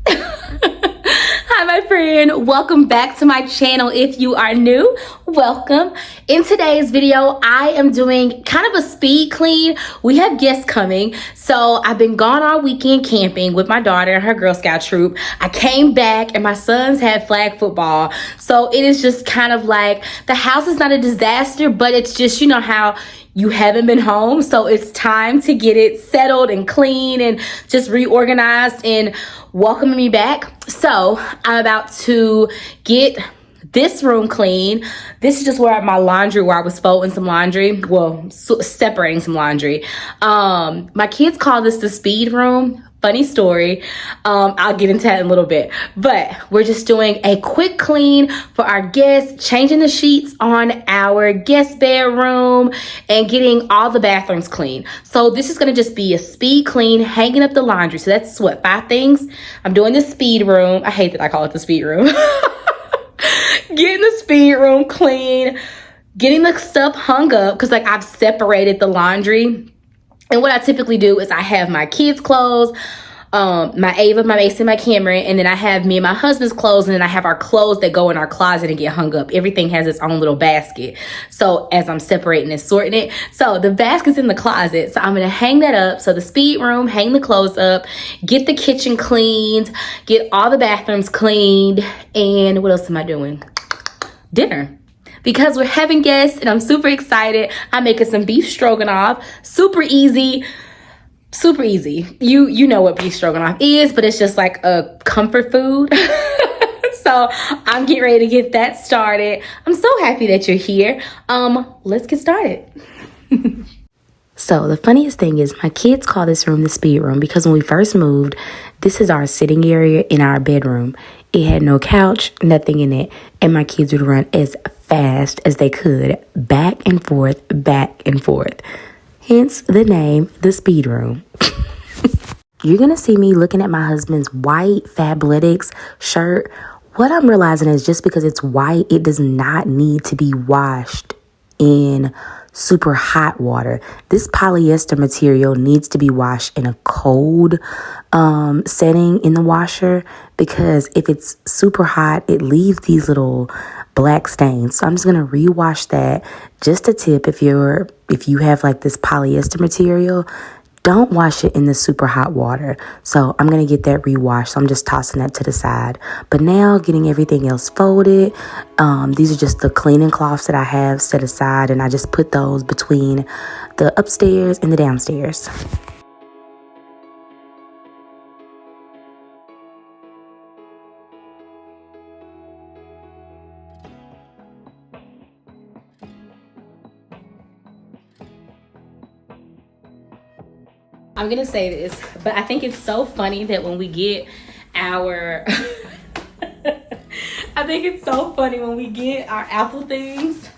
Hi, my friend. Welcome back to my channel. If you are new, welcome. In today's video, I am doing kind of a speed clean. We have guests coming, so I've been gone all weekend camping with my daughter and her Girl Scout troop. I came back and my sons had flag football, so it is just kind of like the house is not a disaster, but it's just, you know how you haven't been home, so it's time to get it settled and clean and just reorganized and welcoming me back. So I'm about to get this room clean. This is just where my laundry, where I was folding some laundry, well, separating some laundry. My kids call this the speed room. Funny story. I'll get into that in a little bit, but we're just doing a quick clean for our guests, changing the sheets on our guest bedroom and getting all the bathrooms clean. So this is going to just be a speed clean, hanging up the laundry. So that's what, 5 things. I'm doing the speed room. I hate that I call it the speed room. Getting the speed room clean, getting the stuff hung up, because like I've separated the laundry. And what I typically do is I have my kids' clothes, my Ava, my Mason, my Cameron, and then I have me and my husband's clothes, and then I have our clothes that go in our closet and get hung up. Everything has its own little basket. So as I'm separating and sorting it, so the basket's in the closet. So I'm gonna hang that up. So the speed room, hang the clothes up, get the kitchen cleaned, get all the bathrooms cleaned, and what else am I doing? Dinner. Because we're having guests and I'm super excited. I'm making some beef stroganoff. Super easy. Super easy. You know what beef stroganoff is, but it's just like a comfort food. So I'm getting ready to get that started. I'm so happy that you're here. Let's get started. So the funniest thing is my kids call this room the speed room because when we first moved, this is our sitting area in our bedroom. It had no couch, nothing in it, and my kids would run as fast as they could, back and forth, back and forth. Hence the name, the speed room. You're going to see me looking at my husband's white Fabletics shirt. What I'm realizing is just because it's white, it does not need to be washed in super hot water. This polyester material needs to be washed in a cold setting in the washer, because if it's super hot, it leaves these little black stains. So I'm just gonna rewash that. Just a tip, if you have like this polyester material, don't wash it in the super hot water. So I'm going to get that rewashed. So I'm just tossing that to the side. But now getting everything else folded. These are just the cleaning cloths that I have set aside. And I just put those between the upstairs and the downstairs. I'm gonna say this, but I think it's so funny that when we get our I think it's so funny when we get our Apple things,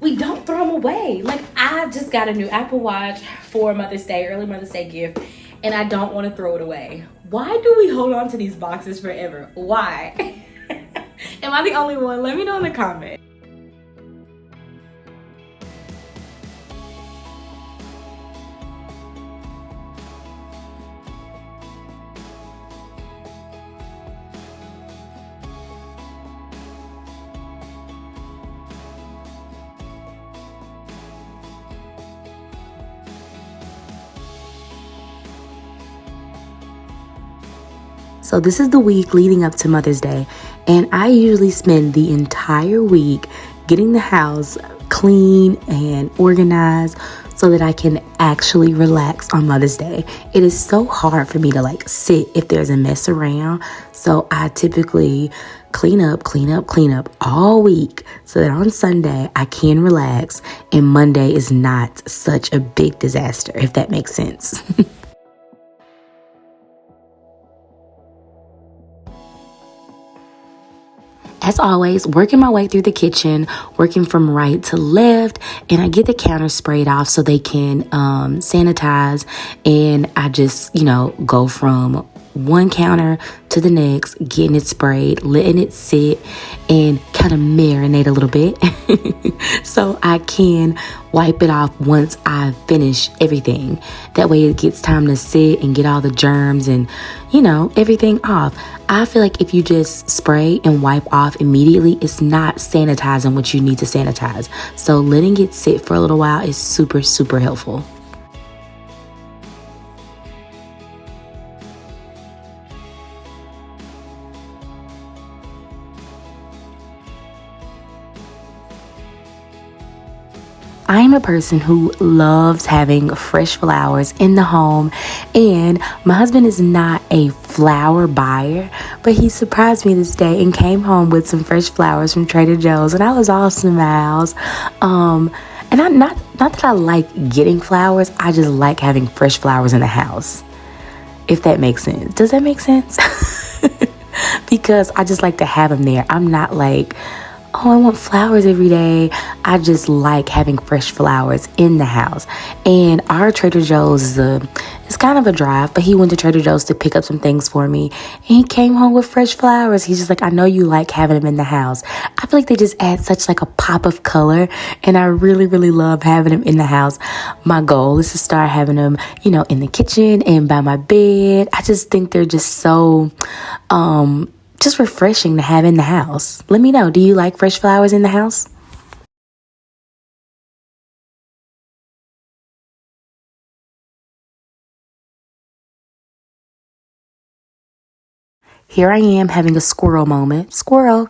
we don't throw them away. Like, I just got a new Apple Watch for Mother's Day, early Mother's Day gift, and I don't want to throw it away. Why do we hold on to these boxes forever? Why? Am I the only one? Let me know in the comments. So this is the week leading up to Mother's Day, and I usually spend the entire week getting the house clean and organized so that I can actually relax on Mother's Day. It is so hard for me to like sit if there's a mess around. So I typically clean up all week so that on Sunday I can relax and Monday is not such a big disaster, if that makes sense. As always, working my way through the kitchen, working from right to left, and I get the counters sprayed off so they can sanitize, and I just, go from one counter to the next, getting it sprayed, letting it sit and kind of marinate a little bit so I can wipe it off once I finish everything. That way it gets time to sit and get all the germs and, everything off. I feel like if you just spray and wipe off immediately, it's not sanitizing what you need to sanitize. So letting it sit for a little while is super, super helpful. I'm a person who loves having fresh flowers in the home, and my husband is not a flower buyer, but he surprised me this day and came home with some fresh flowers from Trader Joe's, and I was all smiles. And I'm not that I like getting flowers, I just like having fresh flowers in the house, if that makes sense. Does that make sense? Because I just like to have them there. I'm not like, oh, I want flowers every day. I just like having fresh flowers in the house. And our Trader Joe's it's kind of a drive, but he went to Trader Joe's to pick up some things for me. And he came home with fresh flowers. He's just like, I know you like having them in the house. I feel like they just add such like a pop of color. And I really, really love having them in the house. My goal is to start having them, in the kitchen and by my bed. I just think they're just so, just refreshing to have in the house. Let me know, do you like fresh flowers in the house? Here I am having a squirrel moment. Squirrel.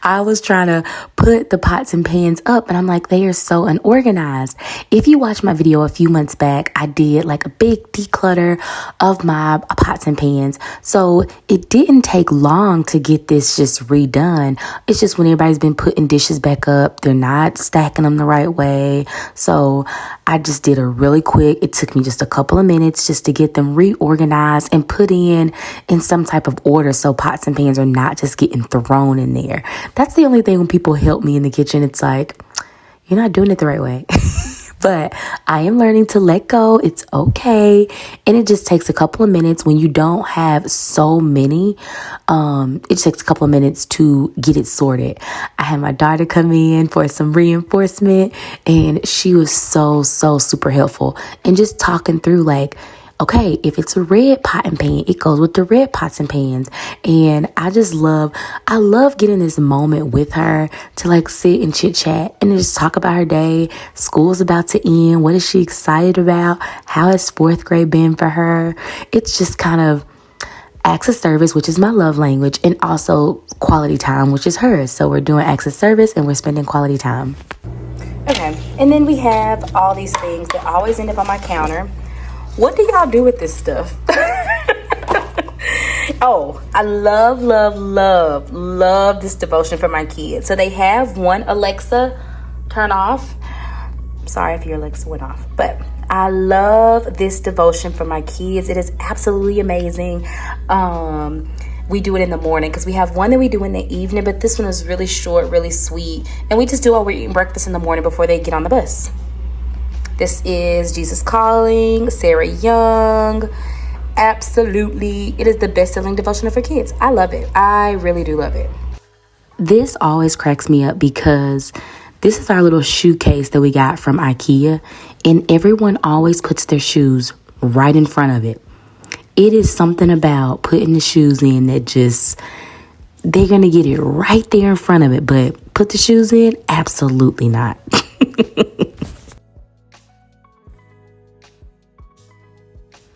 I was trying to put the pots and pans up and I'm like, they are so unorganized. If you watched my video a few months back, I did like a big declutter of my pots and pans. So it didn't take long to get this just redone. It's just when everybody's been putting dishes back up, they're not stacking them the right way. So I just did a really quick, it took me just a couple of minutes just to get them reorganized and put in some type of order so pots and pans are not just getting thrown in there. That's the only thing when people help me in the kitchen. It's like, you're not doing it the right way. But I am learning to let go. It's okay. And it just takes a couple of minutes when you don't have so many. It just takes a couple of minutes to get it sorted. I had my daughter come in for some reinforcement and she was so super helpful. And just talking through like, okay, if it's a red pot and pan, it goes with the red pots and pans. And I love getting this moment with her to like sit and chit chat and just talk about her day. School's about to end. What is she excited about? How has fourth grade been for her? It's just kind of acts of service, which is my love language, and also quality time, which is hers. So we're doing acts of service and we're spending quality time. Okay, and then we have all these things that always end up on my counter. What do y'all do with this stuff? Oh, I love this devotion for my kids. So they have one Alexa turn off. Sorry if your Alexa went off, but I love this devotion for my kids. It is absolutely amazing. We do it in the morning because we have one that we do in the evening, but this one is really short, really sweet. And we just do while we're eating breakfast in the morning before they get on the bus. This is Jesus Calling, Sarah Young. Absolutely. It is the best-selling devotional for kids. I love it. I really do love it. This always cracks me up because this is our little shoe case that we got from IKEA, and everyone always puts their shoes right in front of it. It is something about putting the shoes in that just, they're going to get it right there in front of it, but put the shoes in? Absolutely not.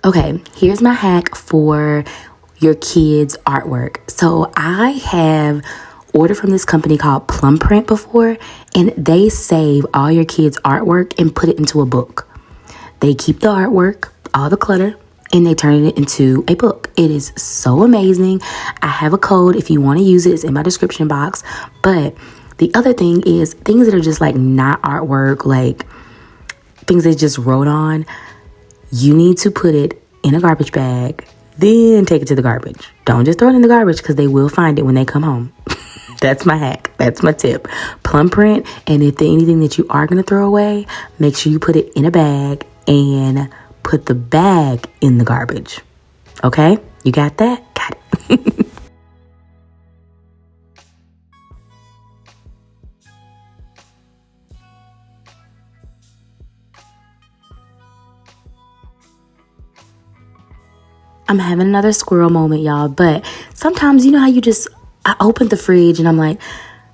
Okay, here's my hack for your kids' artwork. So I have ordered from this company called Plum Print before, and they save all your kids' artwork and put it into a book. They keep the artwork, all the clutter, and they turn it into a book. It is so amazing. I have a code if you want to use it. It's in my description box. But the other thing is things that are just like not artwork, like things they just wrote on. You need to put it in a garbage bag, then take it to the garbage. Don't just throw it in the garbage because they will find it when they come home. That's my hack. That's my tip. Plum print. And if there's anything that you are going to throw away, make sure you put it in a bag and put the bag in the garbage. Okay? You got that? Got it. I'm having another squirrel moment, y'all. But sometimes, you know how I opened the fridge and I'm like,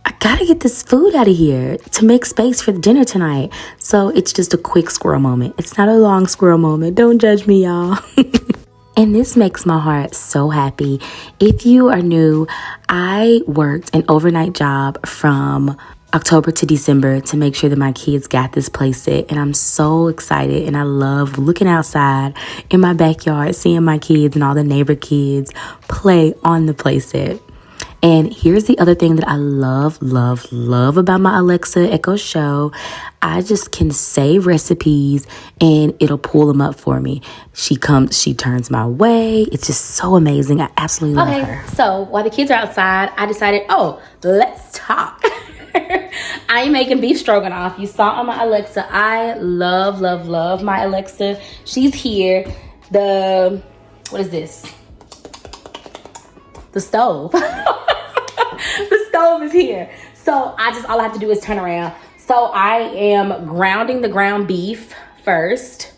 I gotta get this food out of here to make space for the dinner tonight. So it's just a quick squirrel moment. It's not a long squirrel moment. Don't judge me, y'all. And this makes my heart so happy. If you are new, I worked an overnight job from October to December to make sure that my kids got this place set. And I'm so excited, and I love looking outside in my backyard, seeing my kids and all the neighbor kids play on the play set. And here's the other thing that I love about my Alexa Echo Show. I just can save recipes and it'll pull them up for me. She turns my way. It's just so amazing. I absolutely love her. So while the kids are outside, I decided, let's talk. I am making beef stroganoff. You saw on my Alexa. I love my Alexa. She's here. What is this? The stove. The stove is here. So all I have to do is turn around. So I am grounding the ground beef first.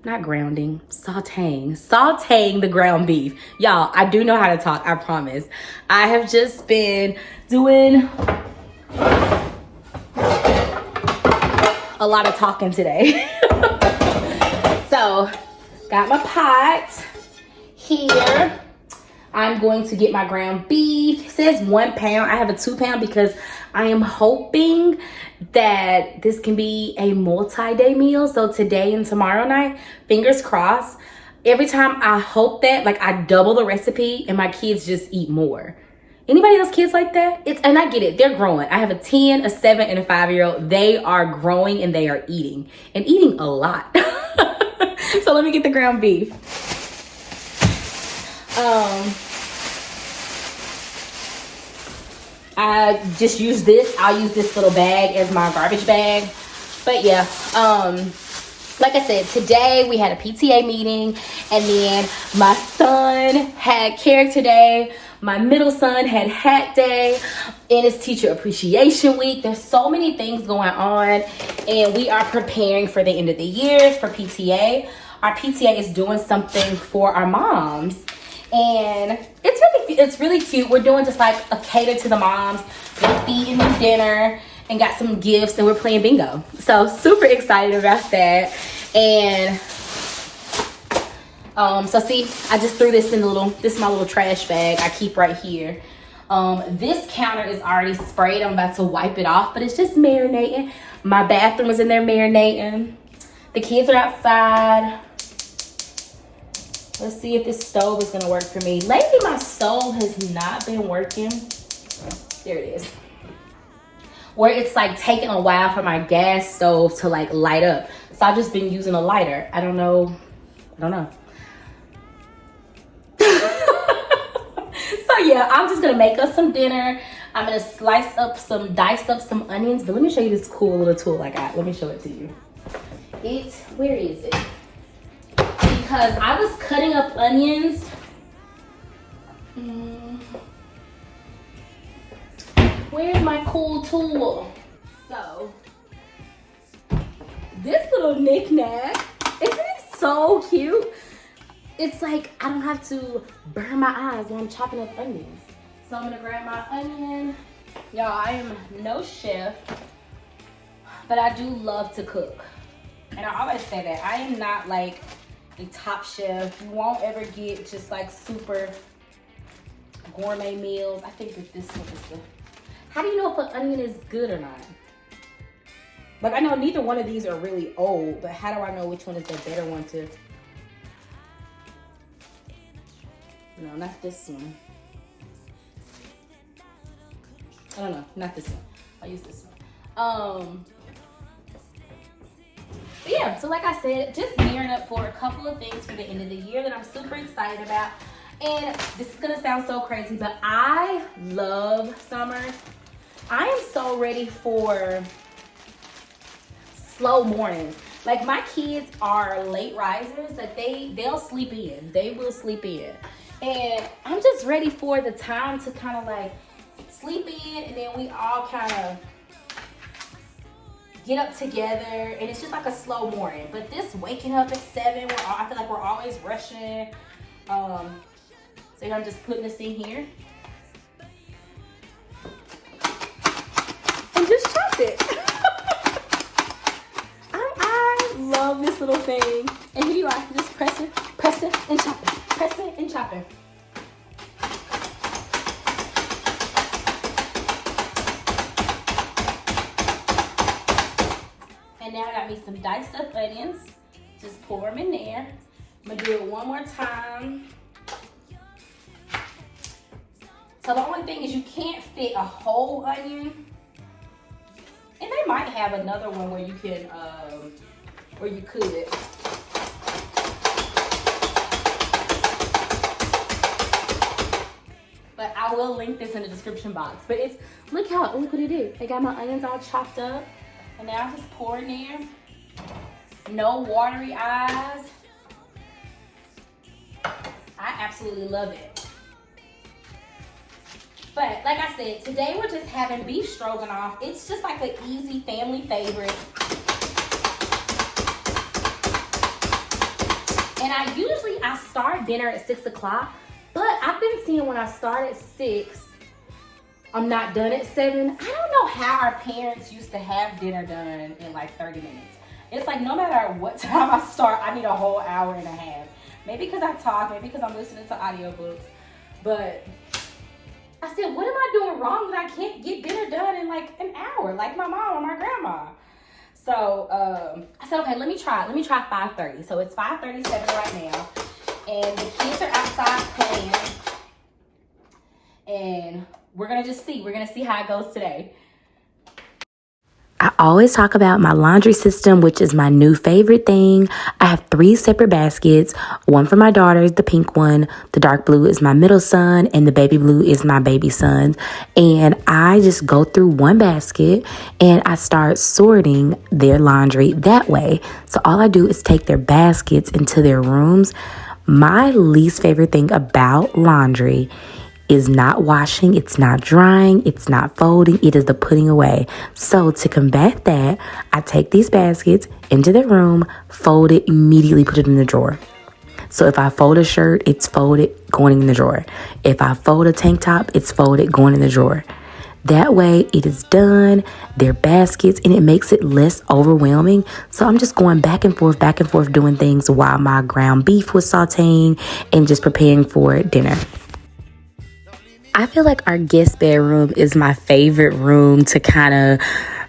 Not grounding, sauteing the ground beef. Y'all, I do know how to talk, I promise. I have just been doing a lot of talking today. So, got my pot here. I'm going to get my ground beef. It says 1 pound. I have a 2 pound because I am hoping that this can be a multi-day meal. So today and tomorrow night, fingers crossed. Every time I hope that, like, I double the recipe and my kids just eat more. Anybody else kids like that? And I get it, they're growing. I have a 10, a 7, and a 5-year-old. They are growing and they are eating, and eating a lot. So let me get the ground beef. I just use this. I'll use this little bag as my garbage bag. But yeah, like I said, today we had a PTA meeting, and then my son had character day. My middle son had hat day, and it's teacher appreciation week. There's so many things going on, and we are preparing for the end of the year for PTA. Our PTA is doing something for our moms. And it's really cute. We're doing just like a cater to the moms. We're feeding them dinner and got some gifts, and we're playing bingo. So super excited about that. And so see, I just threw this in this is my little trash bag I keep right here. This counter is already sprayed. I'm about to wipe it off, but it's just marinating. My bathroom is in there marinating. The kids are outside. Let's see if this stove is gonna work for me. Lately, my stove has not been working. There it is. Where it's like taking a while for my gas stove to like light up. So I've just been using a lighter. I don't know. So yeah, I'm just gonna make us some dinner. I'm gonna dice up some onions. But let me show you this cool little tool I got. Let me show it to you. Where is it? Because I was cutting up onions. Where's my cool tool? So, this little knick-knack, isn't it so cute? It's like I don't have to burn my eyes when I'm chopping up onions. So I'm gonna grab my onion. Y'all, I am no chef, but I do love to cook. And I always say that. I am not like a top chef. You won't ever get just like super gourmet meals. I think that this one is the... How do you know if an onion is good or not? Like, I know neither one of these are really old, but how do I know which one is the better one to... No, not this one. I don't know, not this one. I'll use this one. But yeah, so like I said, just gearing up for a couple of things for the end of the year that I'm super excited about. And this is gonna sound so crazy, but I love summer. I am so ready for slow mornings. Like my kids are late risers, that they'll sleep in. They will sleep in. And I'm just ready for the time to kind of like sleep in, and then we all kind of get up together, and it's just like a slow morning. But this waking up at 7, I feel like we're always rushing. So I'm just putting this in here and just chop it. I love this little thing. And here you are, just press it and chop it, press it and chop it. And now I got me some diced up onions. Just pour them in there. I'm gonna do it one more time. So the only thing is you can't fit a whole onion. And they might have another one where you can, where you could. But I will link this in the description box. But it's, look what it is. I got my onions all chopped up. And now I'm just pouring there. No watery eyes. I absolutely love it. But like I said, today we're just having beef stroganoff. It's just like an easy family favorite. And I start dinner at 6 o'clock, but I've been seeing when I start at 6, I'm not done at 7. I don't know how our parents used to have dinner done in like 30 minutes. It's like no matter what time I start, I need a whole hour and a half. Maybe because I talk, maybe because I'm listening to audiobooks. But I said, what am I doing wrong that I can't get dinner done in like an hour, like my mom or my grandma? So I said, okay, let me try 5:30. So it's 5:37 right now. And the kids are outside playing. And we're gonna see how it goes today. I always talk about my laundry system, which is my new favorite thing. I have 3 separate baskets. One for my daughters, the pink one. The dark blue is my middle son, and the baby blue is my baby son. And I just go through one basket and I start sorting their laundry that way. So all I do is take their baskets into their rooms. My least favorite thing about laundry is not washing, it's not drying, it's not folding, it is the putting away. So to combat that, I take these baskets into the room, fold it, immediately put it in the drawer. So if I fold a shirt, it's folded, going in the drawer. If I fold a tank top, it's folded, going in the drawer. That way it is done, they're baskets, and it makes it less overwhelming. So I'm just going back and forth doing things while my ground beef was sauteing and just preparing for dinner. I feel like our guest bedroom is my favorite room to kind of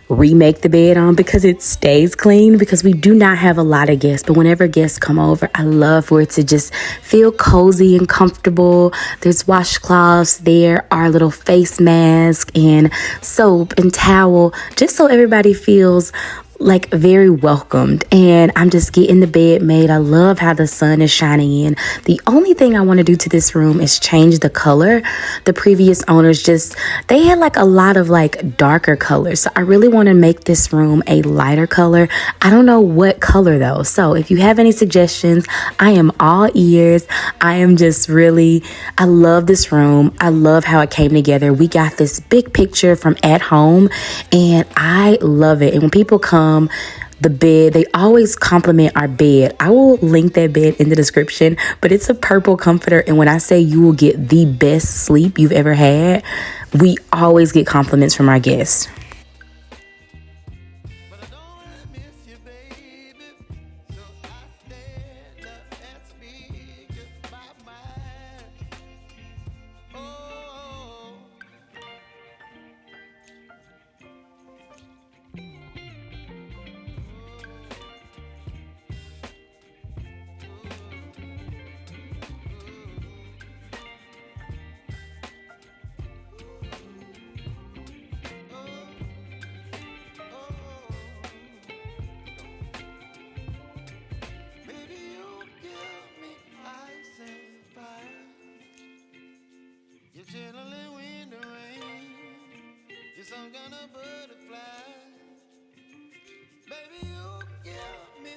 remake the bed on because it stays clean, because we do not have a lot of guests. But whenever guests come over, I love for it to just feel cozy and comfortable. There's washcloths there, our little face mask and soap and towel, just so everybody feels like very welcomed. And I'm just getting the bed made. I love how the sun is shining in. The only thing I want to do to this room is change the color. The previous owners they had like a lot of like darker colors. So I really want to make this room a lighter color. I don't know what color though. So if you have any suggestions, I am all ears. I love this room. I love how it came together. We got this big picture from at home and I love it. And when people come, the bed, they always compliment our bed. I will link that bed in the description, but it's a purple comforter. And when I say you will get the best sleep you've ever had, we always get compliments from our guests. Chilling wind and rain, you're some kind of butterfly. Baby, you give me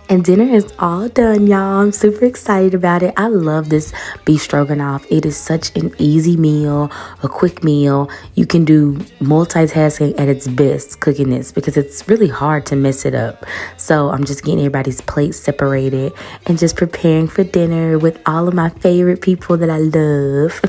And dinner is all done, y'all. I'm super excited about it. I love this beef stroganoff. It is such an easy meal, a quick meal. You can do multitasking at its best cooking this because it's really hard to mess it up. So I'm just getting everybody's plates separated and just preparing for dinner with all of my favorite people that I love.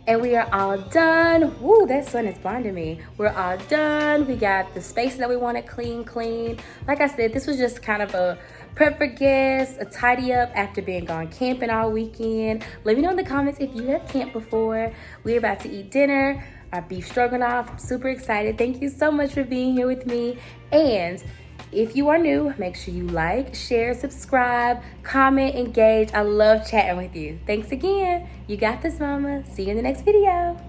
And we are all done. Woo, that sun is blinding me. We're all done. We got the spaces that we want to clean. Like I said, this was just kind of a prep for guests, a tidy up after being gone camping all weekend. Let me know in the comments if you have camped before. We're about to eat dinner, our beef stroganoff. I'm super excited. Thank you so much for being here with me. And if you are new, make sure you like, share, subscribe, comment, engage. I love chatting with you. Thanks again. You got this, mama. See you in the next video.